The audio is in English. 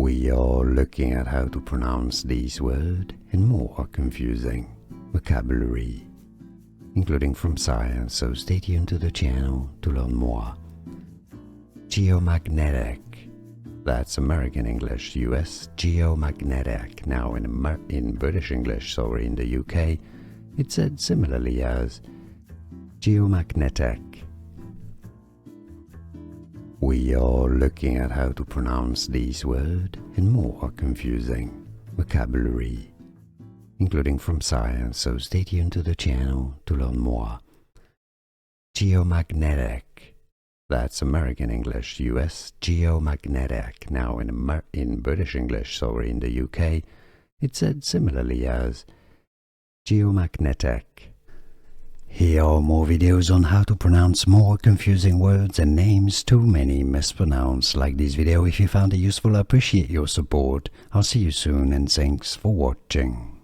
We are looking at how to pronounce these words and more confusing vocabulary, including from science, so stay tuned to the channel to learn more. Geomagnetic, that's American English, US geomagnetic. Now in British English, sorry, in the UK, it's said similarly as geomagnetic. We are looking at how to pronounce these words and more confusing vocabulary, including from science, so stay tuned to the channel to learn more. Geomagnetic, that's American English, US geomagnetic. Now in British English, sorry, in the UK, it's said similarly as geomagnetic. Here are more videos on how to pronounce more confusing words and names too many mispronounced. Like this video if you found it useful. I appreciate your support. I'll see you soon and thanks for watching.